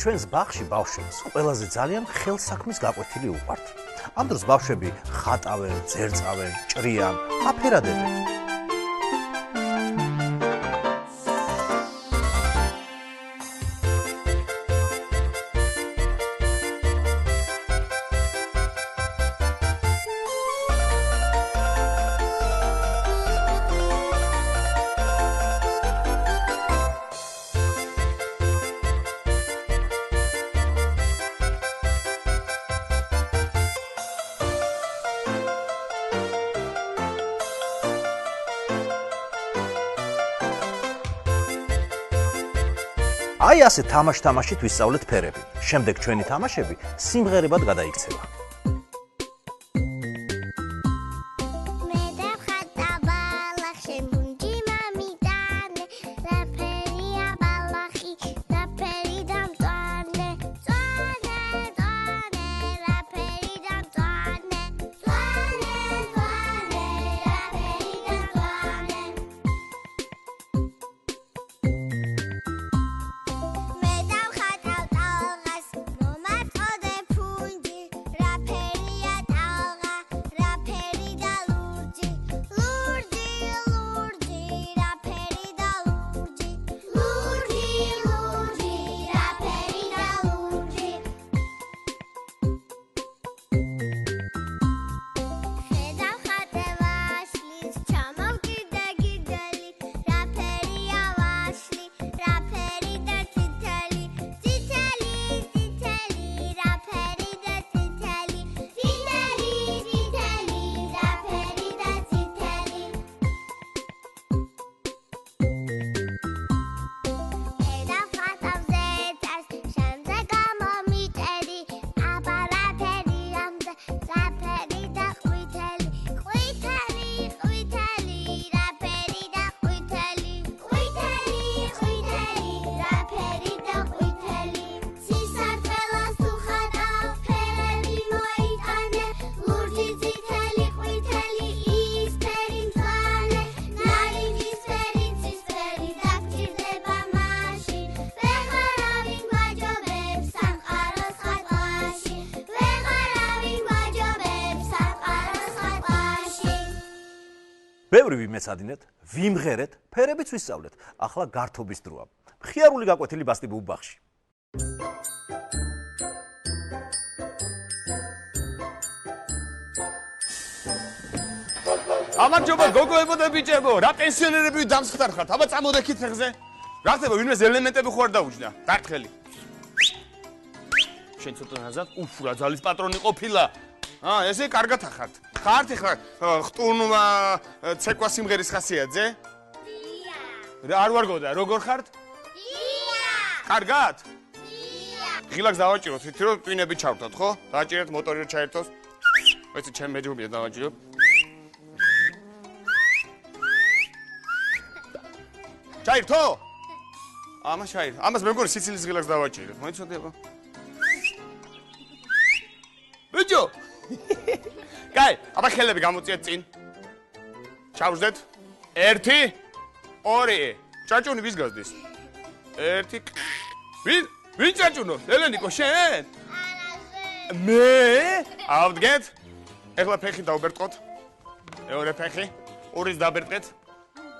ჩვენს ბაღში ბავშვებს ყველაზე ძალიან ხელსაქმის გაკვეთილი უყვართ. ამ დროს ბავშვები ხატავენ, ძერწავენ, ჭრიან, აფერადებენ. აი ასე თამაშით ვისწავლეთ ფერები. შემდეგ ჩვენი თამაშები სიმღერებად გადაიქცევა. ბევრი ვიმეცადინეთ, ვიმღერეთ, ფერებიც ვისწავლეთ. ახლა გართობის დროა. მხიარული გაკვეთილი ბასტი ბუბახში. ამარჯობა გოგოებო და ბიჭებო, რა პენსიონერები დამსხდარხართ? აბა წამოდექით ფეხზე. რა ხდება, ვინმეს ელემენტები ხო არ დაუჯდა? დარტყელი. შენ ცოტა ნაზად, უფ, რა ძალის პატრონი ყოფილა. ესე კარგად ახართ. ხართ ხა ხტუნვა ცეკვა სიმღერის ხასიათზე? დია. არ ვარგოდა, როგორ ხართ? დია. კარგად? დია. ღილაკს დავაჭიროთ, თვითი რომ ტვინები ჩავთოთ, ხო? დააჭირეთ მოტორი რომ ჩაერთოს. ეცე ჩემ მეჯობია დავაჭირო. ჩაერთო? ამას ჩაერთო. ამას მე მგონი სიცილის ღილაკს დავაჭირეთ. მოიცოდე აბა. ბიჭო! კაი, აბა ხელები გამოწიეთ წინ. ჩავждეთ. 1 2 ჭაჭუნი ვის გაზდის? 1 ვინ ჭაჭუნო? ელენიკო შენ? მე? ავდგეთ. ეხლა ფეხი დავბერტყოთ. მეორე ფეხი. ყურის დაბერტყეთ.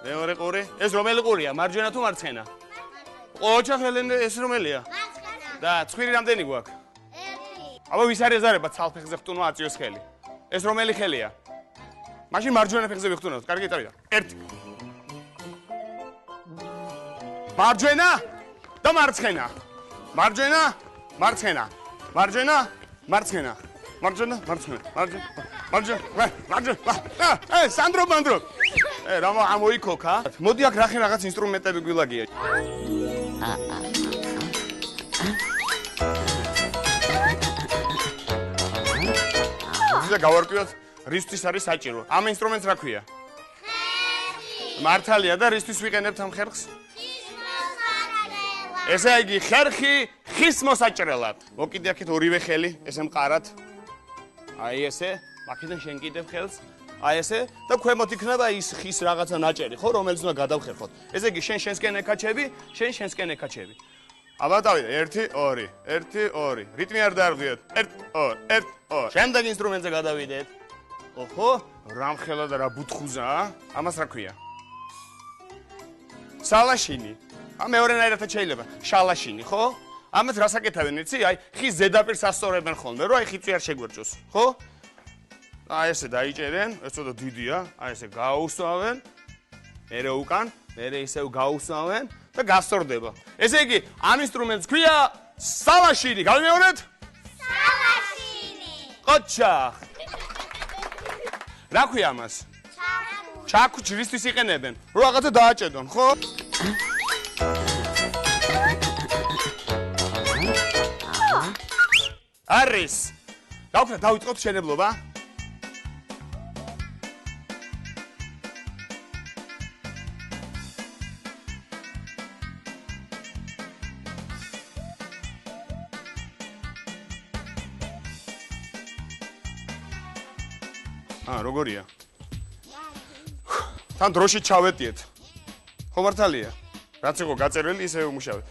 მეორე ყური. ეს რომელი ყურია? მარჯვენა თუ მარცხენა? ოჩახ ელენე ეს რომელია? მარცხენა. და ცხვირი რამდენი გვაქვს? 1. აბა ვის არის ეზარება ცალფეხზე ხტუნვა აწიოს ხელი? ეს რომელი ხელია? მაშინ მარჯვენა ფეხზე ვიხტუნოთ. კარგი, წავიდა. 1. მარჯვენა და მარცხენა. მარჯვენა, მარცხენა. მარჯვენა, მარცხენა. მარჯვენა, მარცხენა. მარჯვენა. სანდრო მანდრო. რა მოიქოქა? მოდი აქ რაღაც ინსტრუმენტები გვილაგია. და გავარკვიოთ რისთვის არის საჭირო. ამ ინსტრუმენტს რა ქვია? ხერხი. მართალია და რისთვის ვიყენებთ ამ ხერხს? ხის მოსაჭრელად. ესე იგი ხერხი ხის მოსაჭრელად. მოკიდეაქეთ ორივე ხელი, ესე მყარად. აი ესე, აქედან შენ კიდევ ხელს. აი ესე და ქვემოთ იქნება ის ხის რაღაცა ნაჭერი, ხო, რომელიც უნდა გადავხერხოთ. ესე იგი შენ შენსკენ ეკაჩები, შენ შენსკენ ეკაჩები. აბა დავიდე 1 2 1 2 რიტმი არ დაარღვიოთ 1 2 1 2 შემდეგ ინსტრუმენტზე გადავიდეთ ოხო რამხელა და რა ბუთხუზაა ამას რა ქვია სალაშინი მეორენაირად შეიძლება შალაშინი ხო ამას რას აკეთავენ იცი აი ხის ზედაპირს ასწორებენ ხოლმე რომ აი ხიწვი არ შეგვერჯოს ხო აი ესე დაიჭერენ ეს ცოტა დიდია აი ესე გაუსვავენ მერე უკან მერე ისევ გაუსვავენ და გასწორდება ესე იგი ამ ინსტრუმენტს ქვია სალაშინი გავიმეორეთ სალაშინი ყოჩა რა ქვია ამას ჩაკუჩი რისთვის იყენებენ რომ რაღაცა დააჭედონ ხო არის გავხდა დავიწყოთ შენებლობა როგორია? თან დროში ჩავეტიეთ. ხო მართალია? რაც იყო გაწერილი, ისე ვიმუშავე.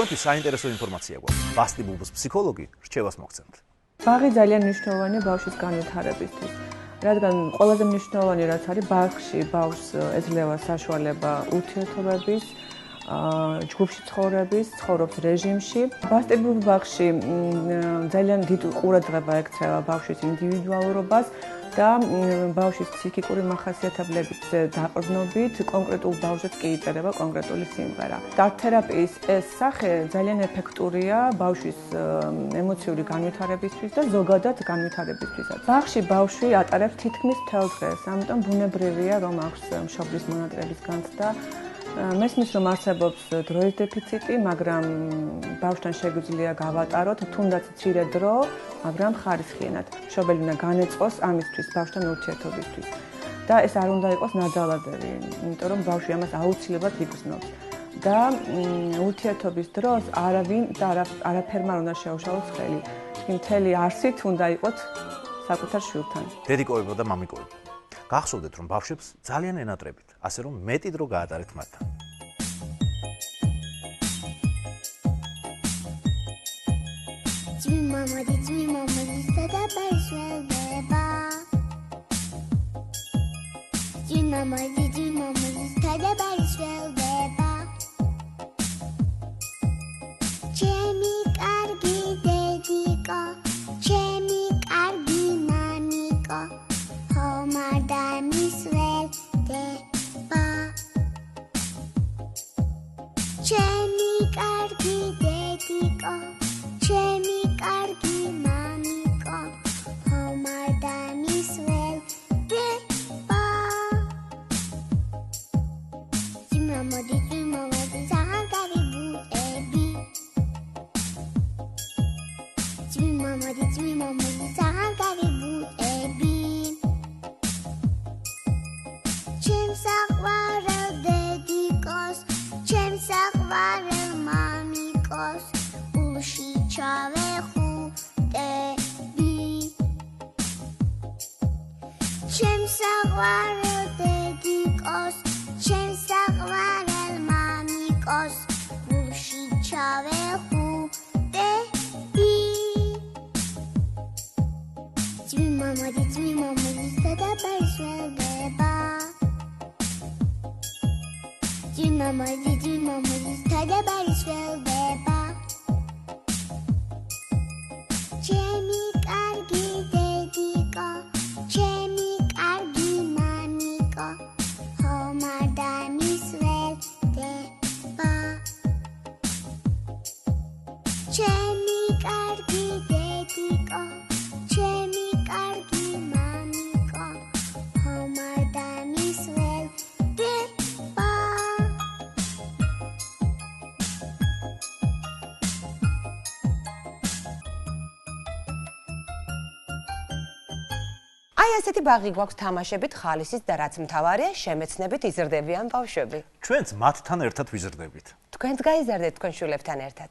თქვენთვის საინტერესო ინფორმაცია გვაქვს. ბასტი ბუბუს ფსიქოლოგი რჩევას მოგცემთ. ბაღი ძალიან მნიშვნელოვანია ბავშვის განვითარებისთვის. რადგან ყველაზე მნიშვნელოვანი რაც არის ბაღში ბავშვს ეძლევა საშუალება ურთიერთობების, ჯგუფში ცხოვრების, ცხოვრობს რეჟიმში. ბასტი ბუბუს ბაღში ძალიან დიდ ყურადღება ექცევა ბავშვის ინდივიდუალურობას და ბავშვის ფსიქიკური მახასიათებლების დაყრდნობით კონკრეტულ ბავშვებს კი იწერება კონკრეტული სიმღერა. არტ-თერაპიის ეს სახე ძალიან ეფექტურია ბავშვის ემოციური განვითარებისთვის და ზოგადად განვითარებისთვისაც. ბაღში ბავშვი ატარებს თითქმის მთელ დღეს, ამიტომ ბუნებრივია რომ აქვს მშობლის მონატრების განცდა. მესმის რომ არსებობს დროის დეფიციტი, მაგრამ ბავშვთან შეგვიძლია გავატაროთ თუნდაც მცირე დრო, მაგრამ ხარისხიანად. მშობელი უნდა განეწყოს ამისთვის ბავშვთან ურთიერთობისთვის. და ეს არ უნდა იყოს ნაძალადები, იმიტომ რომ ბავშვი ამას აუცილებლად იგრძნობს. და ურთიერთობის დროს არავინ და არაფერმა არ უნდა შეუშალოს ხელი. მთელი არსით უნდა იყოთ საკუთარ შვილთან. დედიკოებო და მამიკოებო. გახსოვდეთ, რომ ბავშვებს ძალიან ენატრებით, ასე რომ მეტი დრო გაატარეთ მათთან. ძმიმამოდი სადაბარი შველდება ძმიმამოდი სადაბარი შველდება ჩემი კარგი დედიკო ჩემი კარგი მამიკო ხომარ დამისველდება ჩემი კარგი დედიკო ჩემი კარგი მამიკო ხომარ დამისველდება ძმიმამოდი ძალიან კარგი ბუტები ძმიმამოდი ძალიან კარგი ბუტები ჩემს საყვარელ დედიკოს ჩემს საყვარელ მამიკოს ულში ჩავეხუტები ჩემს საყვარელ დედიკოს ჩემს საყვარელ მამიკოს ულში ჩავეხუტები ძმიმამოდი სადაბარი შველდება ძმიმამოდი სადაბარი შველდება ჩემი კარგი დედიკო ჩემი კარგი მამიკო ხომარ დამისველდება ჩემი კარგი დედიკო ჩემი კარგი მამიკო ხომარ დამისველდება აი ასეთი ბაღი გვაქვს თამაშებით, ხალისით და რაც მთავარია, შემეცნებით იზრდებიან ბავშვები. ჩვენც მათთან ერთად ვიზრდებით. თქვენც გაიზარდეთ თქვენ შვილებთან ერთად.